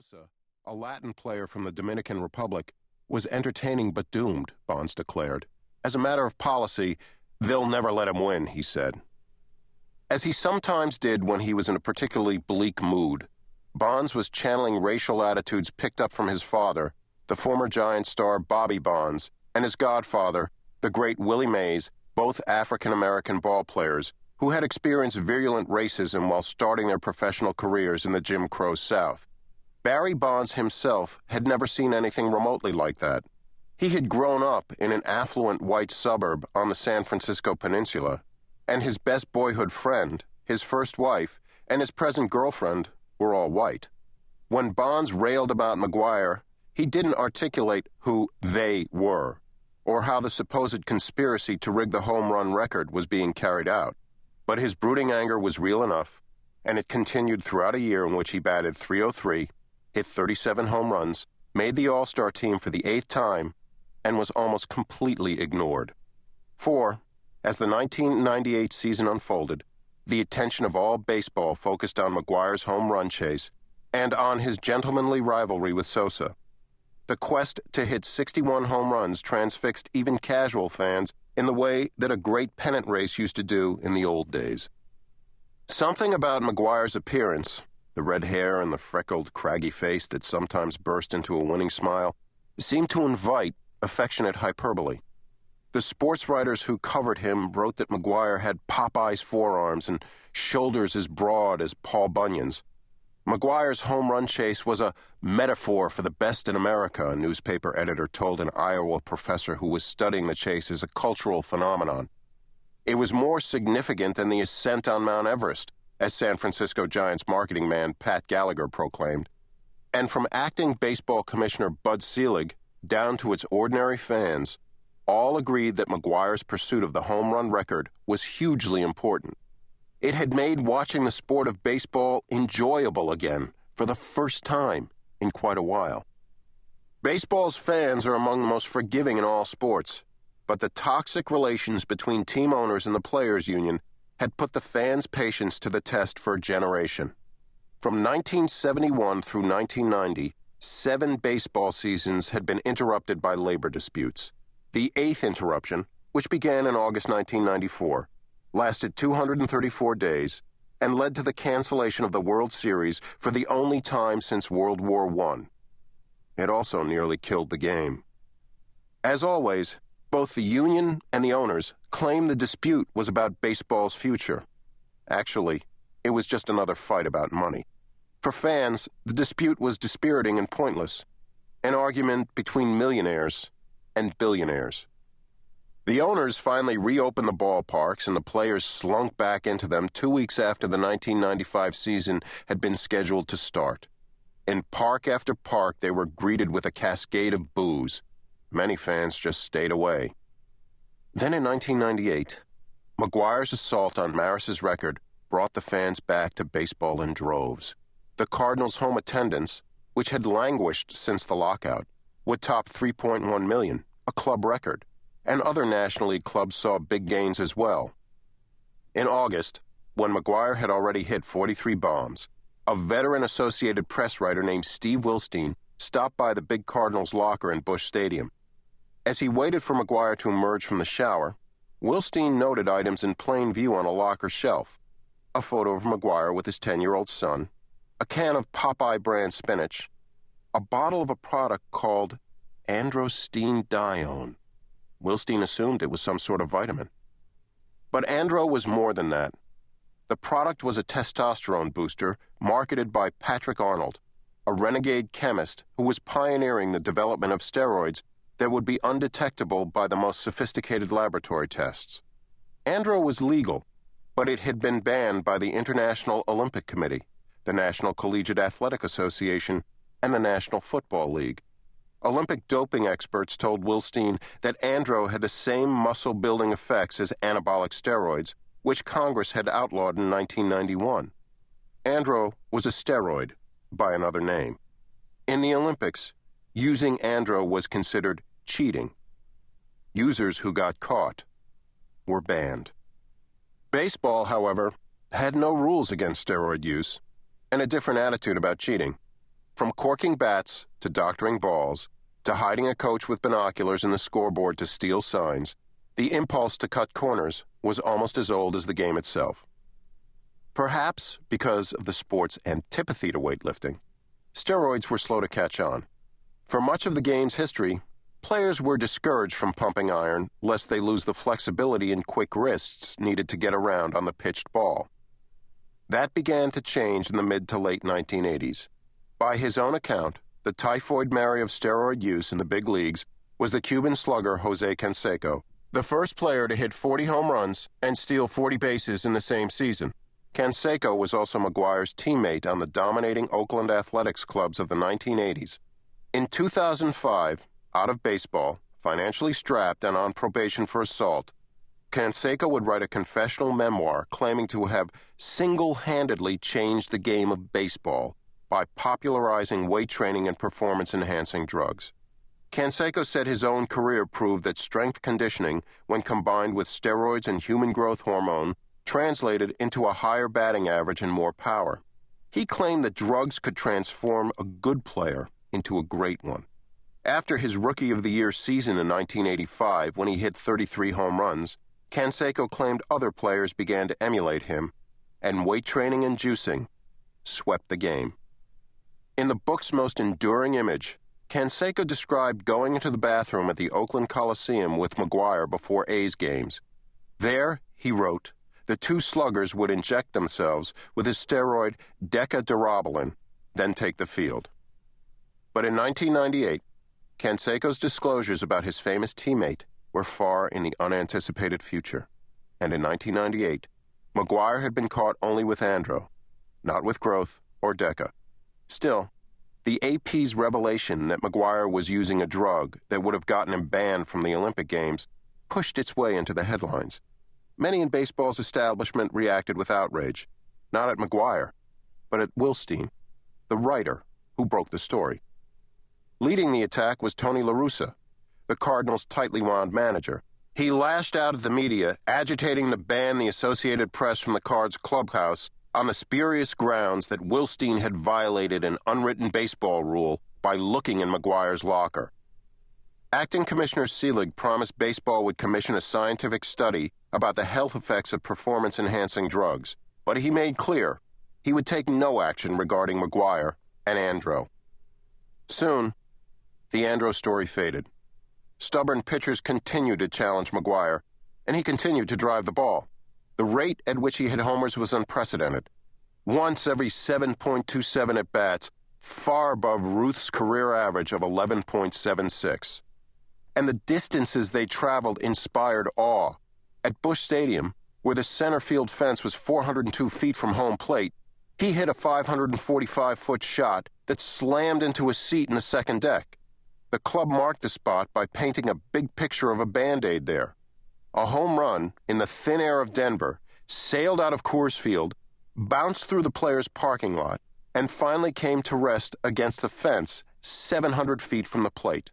Sosa, a Latin player from the Dominican Republic, was entertaining but doomed, Bonds declared. As a matter of policy, they'll never let him win, he said. As he sometimes did when he was in a particularly bleak mood, Bonds was channeling racial attitudes picked up from his father, the former Giant star Bobby Bonds, and his godfather, the great Willie Mays, both African-American ball players who had experienced virulent racism while starting their professional careers in the Jim Crow South. Barry Bonds himself had never seen anything remotely like that. He had grown up in an affluent white suburb on the San Francisco Peninsula, and his best boyhood friend, his first wife, and his present girlfriend were all white. When Bonds railed about McGwire, he didn't articulate who they were, or how the supposed conspiracy to rig the home run record was being carried out. But his brooding anger was real enough, and it continued throughout a year in which he batted .303, hit 37 home runs, made the All-Star team for the 8th time, and was almost completely ignored. For, as the 1998 season unfolded, the attention of all baseball focused on McGwire's home run chase and on his gentlemanly rivalry with Sosa. The quest to hit 61 home runs transfixed even casual fans in the way that a great pennant race used to do in the old days. Something about McGwire's appearance, the red hair and the freckled, craggy face that sometimes burst into a winning smile, seemed to invite affectionate hyperbole. The sports writers who covered him wrote that McGwire had Popeye's forearms and shoulders as broad as Paul Bunyan's. McGwire's home run chase was a metaphor for the best in America, a newspaper editor told an Iowa professor who was studying the chase as a cultural phenomenon. It was more significant than the ascent on Mount Everest, as San Francisco Giants marketing man Pat Gallagher proclaimed. And from acting baseball commissioner Bud Selig down to its ordinary fans, all agreed that McGwire's pursuit of the home run record was hugely important. It had made watching the sport of baseball enjoyable again for the first time in quite a while. Baseball's fans are among the most forgiving in all sports, but the toxic relations between team owners and the players' union had put the fans' patience to the test for a generation. From 1971 through 1990, 7 baseball seasons had been interrupted by labor disputes. The 8th interruption, which began in August 1994, lasted 234 days and led to the cancellation of the World Series for the only time since World War I. It also nearly killed the game. As always, both the union and the owners claimed the dispute was about baseball's future. Actually, it was just another fight about money. For fans, the dispute was dispiriting and pointless, an argument between millionaires and billionaires. The owners finally reopened the ballparks and the players slunk back into them 2 weeks after the 1995 season had been scheduled to start. In park after park, they were greeted with a cascade of boos. Many fans just stayed away. Then in 1998, McGwire's assault on Maris's record brought the fans back to baseball in droves. The Cardinals' home attendance, which had languished since the lockout, would top 3.1 million, a club record, and other National League clubs saw big gains as well. In August, when McGwire had already hit 43 bombs, a veteran Associated Press writer named Steve Wilstein stopped by the big Cardinals locker in Busch Stadium. As he waited for McGwire to emerge from the shower, Wilstein noted items in plain view on a locker shelf: a photo of McGwire with his 10-year-old son, a can of Popeye brand spinach, a bottle of a product called androstenedione. Wilstein assumed it was some sort of vitamin. But andro was more than that. The product was a testosterone booster marketed by Patrick Arnold, a renegade chemist who was pioneering the development of steroids that would be undetectable by the most sophisticated laboratory tests. Andro was legal, but it had been banned by the International Olympic Committee, the National Collegiate Athletic Association, and the National Football League. Olympic doping experts told Wilstein that andro had the same muscle-building effects as anabolic steroids, which Congress had outlawed in 1991. Andro was a steroid, by another name. In the Olympics, using andro was considered cheating. Users who got caught were banned. Baseball, however, had no rules against steroid use and a different attitude about cheating. From corking bats to doctoring balls, to hiding a coach with binoculars in the scoreboard to steal signs, the impulse to cut corners was almost as old as the game itself. Perhaps because of the sport's antipathy to weightlifting, steroids were slow to catch on. For much of the game's history, players were discouraged from pumping iron lest they lose the flexibility and quick wrists needed to get around on the pitched ball. That began to change in the mid to late 1980s. By his own account, the typhoid Mary of steroid use in the big leagues was the Cuban slugger Jose Canseco, the first player to hit 40 home runs and steal 40 bases in the same season. Canseco was also McGwire's teammate on the dominating Oakland Athletics clubs of the 1980s. In 2005, out of baseball, financially strapped and on probation for assault, Canseco would write a confessional memoir claiming to have single-handedly changed the game of baseball by popularizing weight training and performance-enhancing drugs. Canseco said his own career proved that strength conditioning, when combined with steroids and human growth hormone, translated into a higher batting average and more power. He claimed that drugs could transform a good player into a great one. After his Rookie of the Year season in 1985, when he hit 33 home runs, Canseco claimed other players began to emulate him, and weight training and juicing swept the game. In the book's most enduring image, Canseco described going into the bathroom at the Oakland Coliseum with McGwire before A's games. There, he wrote, the two sluggers would inject themselves with his steroid decadurabolin, then take the field. But in 1998, Canseco's disclosures about his famous teammate were far in the unanticipated future. And in 1998, McGwire had been caught only with andro, not with growth or deca. Still, the AP's revelation that McGwire was using a drug that would have gotten him banned from the Olympic Games pushed its way into the headlines. Many in baseball's establishment reacted with outrage, not at McGwire, but at Wilstein, the writer who broke the story. Leading the attack was Tony La Russa, the Cardinals' tightly wound manager. He lashed out at the media, agitating to ban the Associated Press from the Cards clubhouse on the spurious grounds that Wilstein had violated an unwritten baseball rule by looking in McGwire's locker. Acting Commissioner Selig promised baseball would commission a scientific study about the health effects of performance-enhancing drugs, but he made clear he would take no action regarding McGwire and andro. Soon, the andro story faded. Stubborn pitchers continued to challenge McGwire, and he continued to drive the ball. The rate at which he hit homers was unprecedented. Once every 7.27 at-bats, far above Ruth's career average of 11.76. And the distances they traveled inspired awe. At Busch Stadium, where the center field fence was 402 feet from home plate, he hit a 545-foot shot that slammed into a seat in the second deck. The club marked the spot by painting a big picture of a Band-Aid there. A home run in the thin air of Denver sailed out of Coors Field, bounced through the players' parking lot, and finally came to rest against the fence 700 feet from the plate.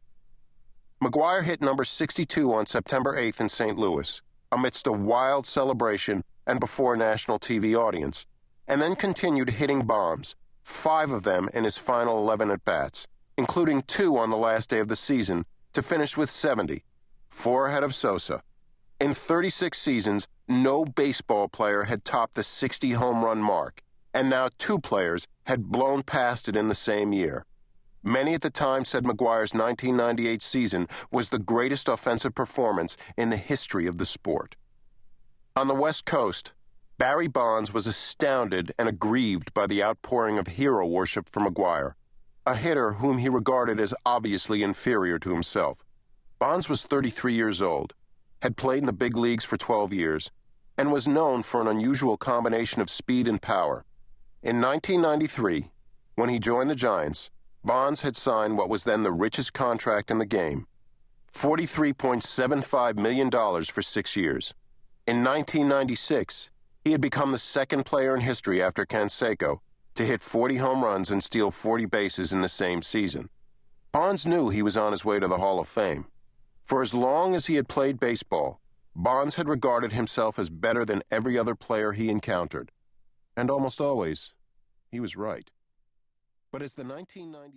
McGwire hit number 62 on September 8th in St. Louis, amidst a wild celebration and before a national TV audience, and then continued hitting bombs, 5 of them in his final 11 at-bats, including 2 on the last day of the season, to finish with 70, 4 ahead of Sosa. In 36 seasons, no baseball player had topped the 60 home run mark, and now 2 players had blown past it in the same year. Many at the time said McGwire's 1998 season was the greatest offensive performance in the history of the sport. On the West Coast, Barry Bonds was astounded and aggrieved by the outpouring of hero worship for McGwire, a hitter whom he regarded as obviously inferior to himself. Bonds was 33 years old, had played in the big leagues for 12 years, and was known for an unusual combination of speed and power. In 1993, when he joined the Giants, Bonds had signed what was then the richest contract in the game, $43.75 million for 6 years. In 1996, he had become the second player in history after Canseco to hit 40 home runs and steal 40 bases in the same season. Bonds knew he was on his way to the Hall of Fame. For as long as he had played baseball, Bonds had regarded himself as better than every other player he encountered. And almost always, he was right. But But as the 1990